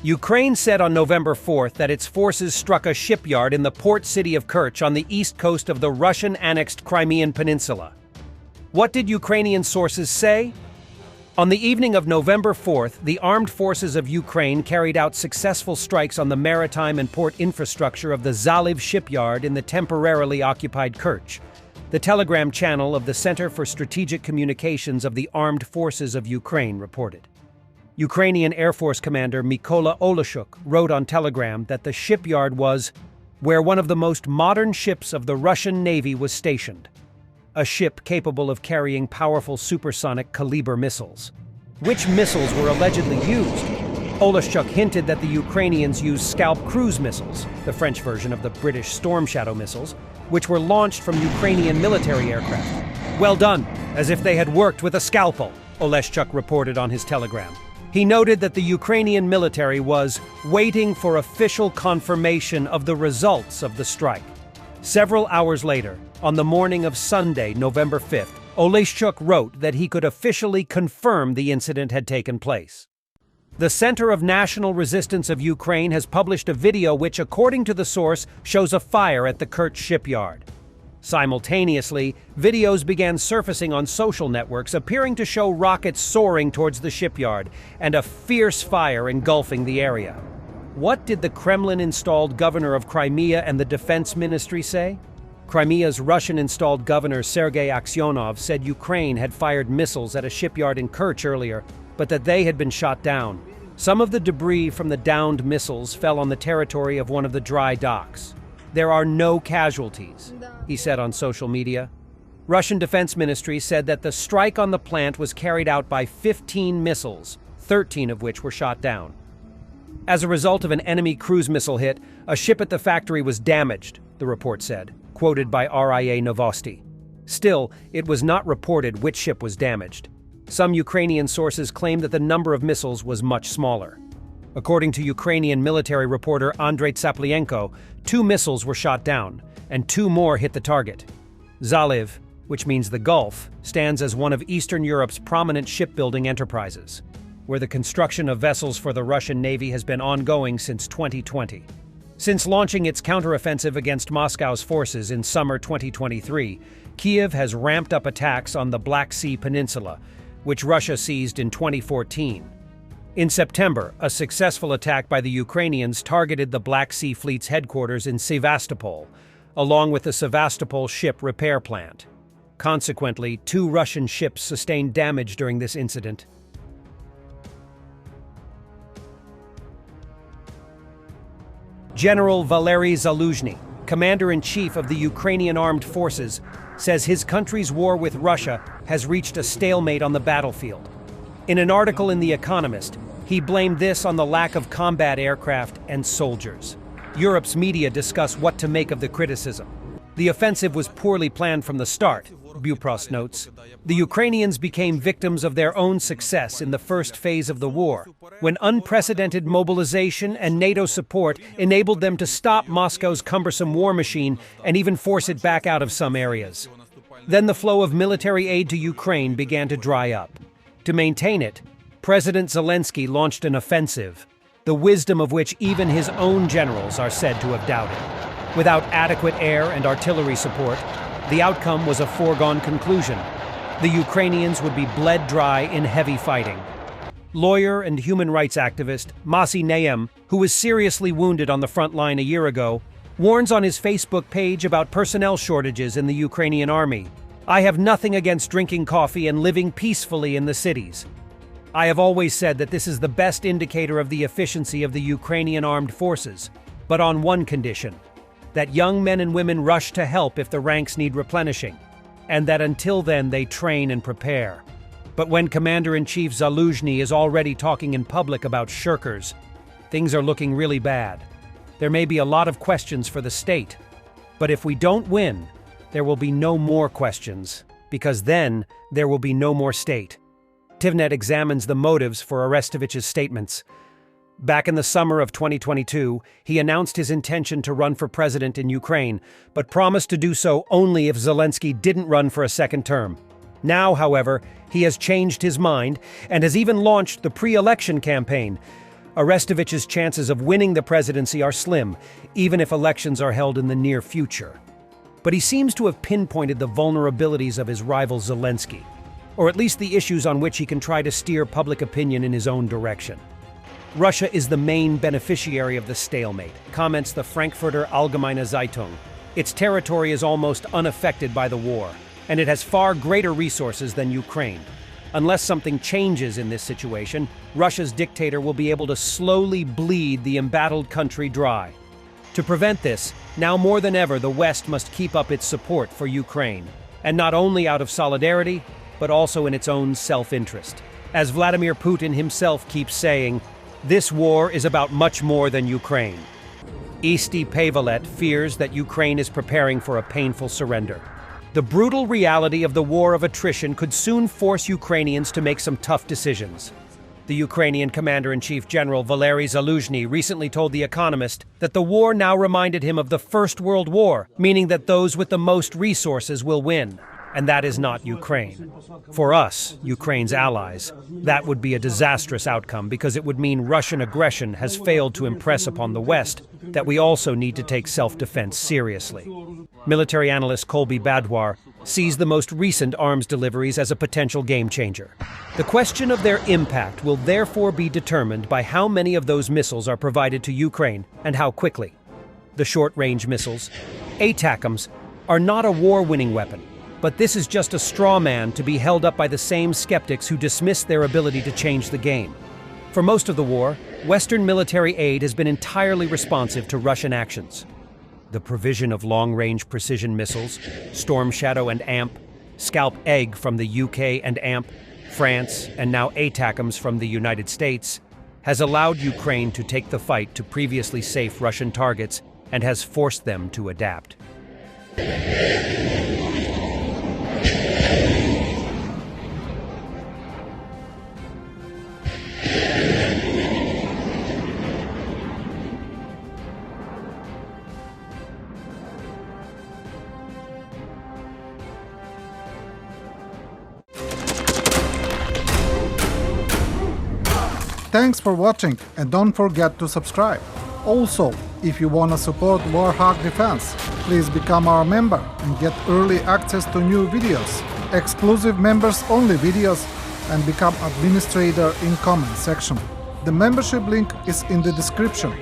Ukraine said on November 4th that its forces struck a shipyard in the port city of Kerch on the east coast of the Russian-annexed Crimean Peninsula. What did Ukrainian sources say? On the evening of November 4th, the armed forces of Ukraine carried out successful strikes on the maritime and port infrastructure of the Zaliv shipyard in the temporarily occupied Kerch. The Telegram channel of the Center for Strategic Communications of the Armed Forces of Ukraine reported. Ukrainian Air Force Commander Mykola Oleshchuk wrote on Telegram that the shipyard was where one of the most modern ships of the Russian Navy was stationed, a ship capable of carrying powerful supersonic Kaliber missiles. Which missiles were allegedly used? Oleshchuk hinted that the Ukrainians used Scalp cruise missiles, the French version of the British Storm Shadow missiles, which were launched from Ukrainian military aircraft. Well done, as if they had worked with a scalpel, Oleshchuk reported on his Telegram. He noted that the Ukrainian military was waiting for official confirmation of the results of the strike. Several hours later, on the morning of Sunday, November 5th, Oleshchuk wrote that he could officially confirm the incident had taken place. The Center of National Resistance of Ukraine has published a video which, according to the source, shows a fire at the Kerch shipyard. Simultaneously, videos began surfacing on social networks appearing to show rockets soaring towards the shipyard and a fierce fire engulfing the area. What did the Kremlin-installed governor of Crimea and the defense ministry say? Crimea's Russian-installed governor Sergei Aksyonov said Ukraine had fired missiles at a shipyard in Kerch earlier, but that they had been shot down. Some of the debris from the downed missiles fell on the territory of one of the dry docks. There are no casualties, he said on social media. Russian Defense Ministry said that the strike on the plant was carried out by 15 missiles, 13 of which were shot down. As a result of an enemy cruise missile hit, a ship at the factory was damaged, the report said, quoted by RIA Novosti. Still, it was not reported which ship was damaged. Some Ukrainian sources claim that the number of missiles was much smaller. According to Ukrainian military reporter Andrei Tsaplyenko, 2 missiles were shot down, and 2 more hit the target. Zaliv, which means the Gulf, stands as one of Eastern Europe's prominent shipbuilding enterprises, where the construction of vessels for the Russian Navy has been ongoing since 2020. Since launching its counteroffensive against Moscow's forces in summer 2023, Kyiv has ramped up attacks on the Black Sea Peninsula, which Russia seized in 2014. In September, a successful attack by the Ukrainians targeted the Black Sea Fleet's headquarters in Sevastopol, along with the Sevastopol ship repair plant. Consequently, 2 Russian ships sustained damage during this incident. General Valery Zaluzhny, commander-in-chief of the Ukrainian armed forces, says his country's war with Russia has reached a stalemate on the battlefield. In an article in The Economist, he blamed this on the lack of combat aircraft and soldiers. Europe's media discuss what to make of the criticism. The offensive was poorly planned from the start, Bupros notes. The Ukrainians became victims of their own success in the first phase of the war, when unprecedented mobilization and NATO support enabled them to stop Moscow's cumbersome war machine and even force it back out of some areas. Then the flow of military aid to Ukraine began to dry up. To maintain it, President Zelensky launched an offensive, the wisdom of which even his own generals are said to have doubted. Without adequate air and artillery support, the outcome was a foregone conclusion. The Ukrainians would be bled dry in heavy fighting. Lawyer and human rights activist Masi Nayem, who was seriously wounded on the front line a year ago, warns on his Facebook page about personnel shortages in the Ukrainian army. "I have nothing against drinking coffee and living peacefully in the cities. I have always said that this is the best indicator of the efficiency of the Ukrainian armed forces, but on one condition: that young men and women rush to help if the ranks need replenishing, and that until then they train and prepare." But when Commander-in-Chief Zaluzhny is already talking in public about shirkers, things are looking really bad. There may be a lot of questions for the state, but if we don't win, there will be no more questions, because then there will be no more state. Tivnet examines the motives for Arestovich's statements. Back in the summer of 2022, he announced his intention to run for president in Ukraine, but promised to do so only if Zelensky didn't run for a second term. Now, however, he has changed his mind and has even launched the pre-election campaign. Arestovich's chances of winning the presidency are slim, even if elections are held in the near future. But he seems to have pinpointed the vulnerabilities of his rival Zelensky, or at least the issues on which he can try to steer public opinion in his own direction. Russia is the main beneficiary of the stalemate, comments the Frankfurter Allgemeine Zeitung. Its territory is almost unaffected by the war, and it has far greater resources than Ukraine. Unless something changes in this situation, Russia's dictator will be able to slowly bleed the embattled country dry. To prevent this, now more than ever, the West must keep up its support for Ukraine, and not only out of solidarity, but also in its own self-interest. As Vladimir Putin himself keeps saying, this war is about much more than Ukraine. Isti Pavelet fears that Ukraine is preparing for a painful surrender. The brutal reality of the war of attrition could soon force Ukrainians to make some tough decisions. The Ukrainian Commander-in-Chief General Valery Zaluzhny recently told The Economist that the war now reminded him of the First World War, meaning that those with the most resources will win. And that is not Ukraine. For us, Ukraine's allies, that would be a disastrous outcome because it would mean Russian aggression has failed to impress upon the West that we also need to take self-defense seriously. Military analyst Colby Badwar sees the most recent arms deliveries as a potential game-changer. The question of their impact will therefore be determined by how many of those missiles are provided to Ukraine and how quickly. The short-range missiles, ATACMS, are not a war-winning weapon. But this is just a straw man to be held up by the same skeptics who dismiss their ability to change the game. For most of the war, Western military aid has been entirely responsive to Russian actions. The provision of long-range precision missiles, Storm Shadow and AMP, Scalp Egg from the UK and AMP, France, and now ATACMS from the United States, has allowed Ukraine to take the fight to previously safe Russian targets and has forced them to adapt. Thanks for watching and don't forget to subscribe. Also, if you wanna support Warthog Defense, please become our member and get early access to new videos, exclusive members-only videos, and become administrator in comment section. The membership link is in the description.